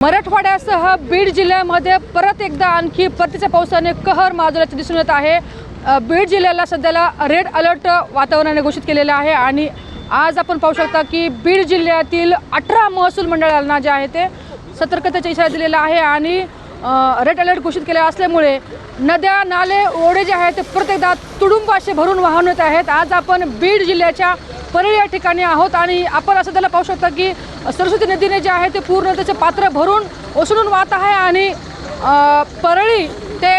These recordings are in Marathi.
मराठवाड्यासह बीड जिल्ह्यामध्ये परत एकदा आणखी परतीच्या पावसाने कहर माजवल्याचे दिसून येत आहे। बीड जिल्ह्याला सध्याला रेड अलर्ट वातावरणाने घोषित केलेलं आहे आणि आज आपण पाहू शकता की बीड जिल्ह्यातील 18 महसूल मंडळांना जे आहे ते सतर्कतेचा इशारा दिलेला आहे आणि रेड अलर्ट घोषित केले असल्यामुळे नद्या नाले ओढे जे आहेत ते परत एकदा तुडुंब असे भरून वाहून येत आहेत। आज आपण बीड जिल्ह्याच्या परळी या ठिकाणी आहोत आणि आपण असं त्याला पाहू शकता की सरस्वती नदीने जे आहे ते पूर्ण त्याचे पात्र भरून ओसळून वाहत आहे आणि परळी ते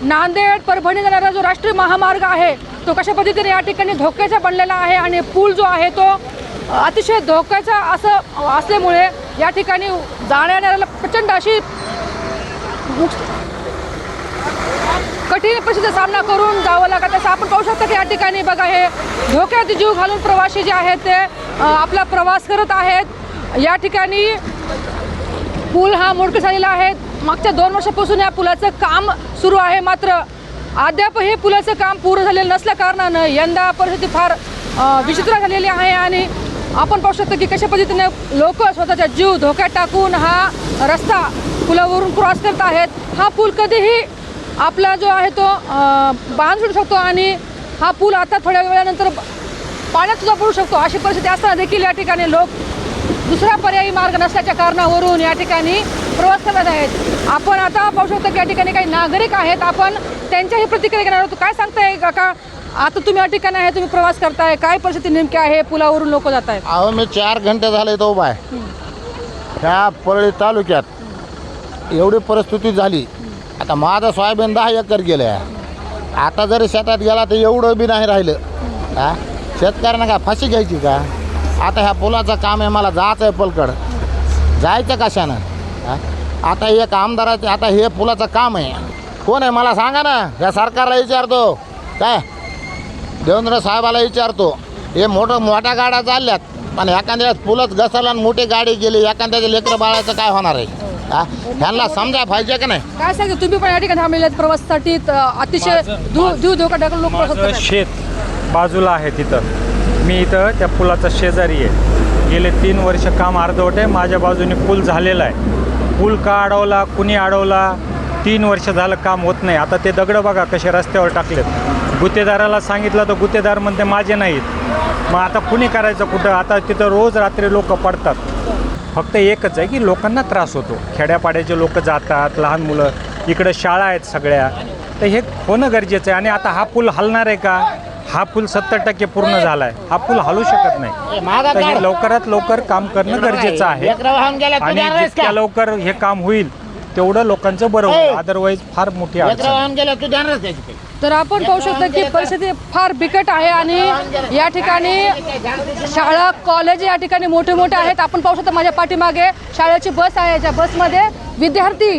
नांदेड परभणी जाणारा जो राष्ट्रीय महामार्ग आहे तो कशा पद्धतीने या ठिकाणी धोक्याचा बनलेला आहे आणि पूल जो आहे तो अतिशय धोक्याचा असं असल्यामुळे या ठिकाणी जाण्याला प्रचंड अशी कठीण परिस्थितीचा सामना करून जावं लागत असं आपण पाहू शकता की या ठिकाणी बघा हे धोक्यात जीव घालून प्रवासी जे आहेत ते आपला प्रवास करत आहेत। या ठिकाणी पूल हा मोडकळीस झालेला आहे। मागच्या 2 वर्षापासून या पुलाचं काम सुरू आहे, मात्र अद्याप हे पुलाचं काम पूर्ण झालेलं नसल्या कारणानं यंदा परिस्थिती फार विचित्र झालेली आहे आणि आपण पाहू शकतो की कशा पद्धतीने लोक स्वतःचा जीव धोक्यात टाकून हा रस्ता पुलावरून क्रॉस करत आहेत। हा पूल कधीही आपला जो आहे तो बांधून सुटू शकतो आणि हा पूल आता थोड्या वेळानंतर पाण्यात सुद्धा पडू शकतो। अशी परिस्थिती असताना देखील या ठिकाणी लोक दुसरा पर्यायी मार्ग नसल्याच्या कारणावरून या ठिकाणी प्रवास करत आहेत। आपण आता पाहू शकतो की या ठिकाणी काही नागरिक आहेत, आपण त्यांच्याही प्रतिक्रिया घेणार आहोत। काय सांगताय काका, आता तुम्ही या ठिकाणी आहे, तुम्ही प्रवास करताय, काय परिस्थिती नेमकी आहे, पुलावरून लोक जात आहेत? अहो मी 4 घंटे झाले तो उभा आहे ह्या परळी तालुक्यात। एवढी परिस्थिती झाली, आता माझं सोयाबीन 10 एकर गेलं आहे। आता जरी शेतात गेला तर एवढं बी नाही राहिलं। हा, शेतकऱ्यांना काय फाशी घ्यायची का? आता ह्या पुलाचं काम आहे, मला जायचं आहे पलकड, जायचं कशानं? आता एक आमदाराचे आता हे पुलाचं काम आहे, कोण आहे मला सांगा ना। या सरकारला विचारतो, काय देवेंद्र साहेबाला विचारतो। हे मोठ्या गाड्या चालल्यात, पण एखाद्या पुलच घसरला आणि मोठी गाडी गेली, एखाद्याच्या लेकरं बाळाचं काय होणार आहे? ह्यांना समजा पाहिजे का नाही? काय सांगतो, तुम्ही पण या ठिकाणी थांबलेले आहेत प्रवासासाठी, अतिशय जीव धोका टाकून लोक प्रवास करतात। शेत बाजूला आहे, तिथं मी इथं त्या पुलाचा शेजारी आहे। गेले 3 वर्ष काम अर्धवट आहे। माझ्या बाजूने पूल झालेला आहे। पूल का अडवला, कुणी अडवला, 3 वर्ष झालं काम होत नाही। आता ते दगड बघा कसे रस्त्यावर टाकलेत। गुत्तेदाराला सांगितलं तर गुत्तेदार म्हणते माझे नाहीत। मग आता कुणी करायचं कुठं? आता तिथं रोज रात्री लोक पडतात। फक्त एकच आहे की लोकांना त्रास होतो, खेड्यापाड्याचे लोक जातात, लहान मुलं, इकडं शाळा आहेत सगळ्या, तर हे होणं गरजेचं आहे। आणि आता हा पूल हलणार आहे का? हा पूल 70% पूर्ण झाला आहे, हा पूल हलू शकत नाही। तर हे लवकरात लवकर काम करणं गरजेचं आहे आणि जितक्या लवकर हे काम होईल तेवढं लोकांचं बरं होईल, अदरवाईज फार मोठी अडचण। तर आपण पाहू शकतो की परिस्थिती फार बिकट आहे आणि या ठिकाणी शाळा कॉलेज या ठिकाणी मोठे मोठे आहेत। आपण पाहू शकतो माझ्या पाठीमागे शाळेची बस आहे, ज्या बसमध्ये विद्यार्थी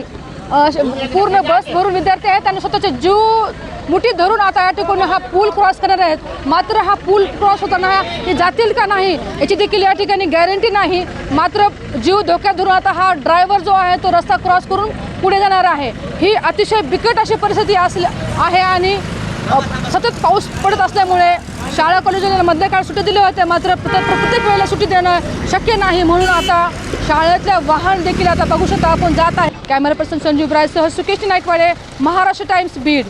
पूर्ण बस भरून विद्यार्थी आहेत आणि स्वतःचे जीव मुठीत धरून आता या ठिकाणी हा पूल क्रॉस करणार आहेत। मात्र हा पूल क्रॉस होताना हे जातील का नाही याची देखील या ठिकाणी गॅरंटी नाही। मात्र जीव धोक्यात धरून आता हा ड्रायव्हर जो आहे तो रस्ता क्रॉस करून पुढे जाणार आहे। ही अतिशय बिकट अशी परिस्थिती आहे आणि सतत पाऊस पडत असल्यामुळे शाळा कॉलेजला मधल्या काळ सुट्टी दिले होते, मात्र प्रत्येक वेळेला सुट्टी देणं शक्य नाही, म्हणून आता शाळेतल्या वाहन देखील आता बघू शकता आपण जात आहे। कॅमेरा पर्सन संजीव ब्रायसह सुकेश नाईकवाडे, महाराष्ट्र टाइम्स, बीड।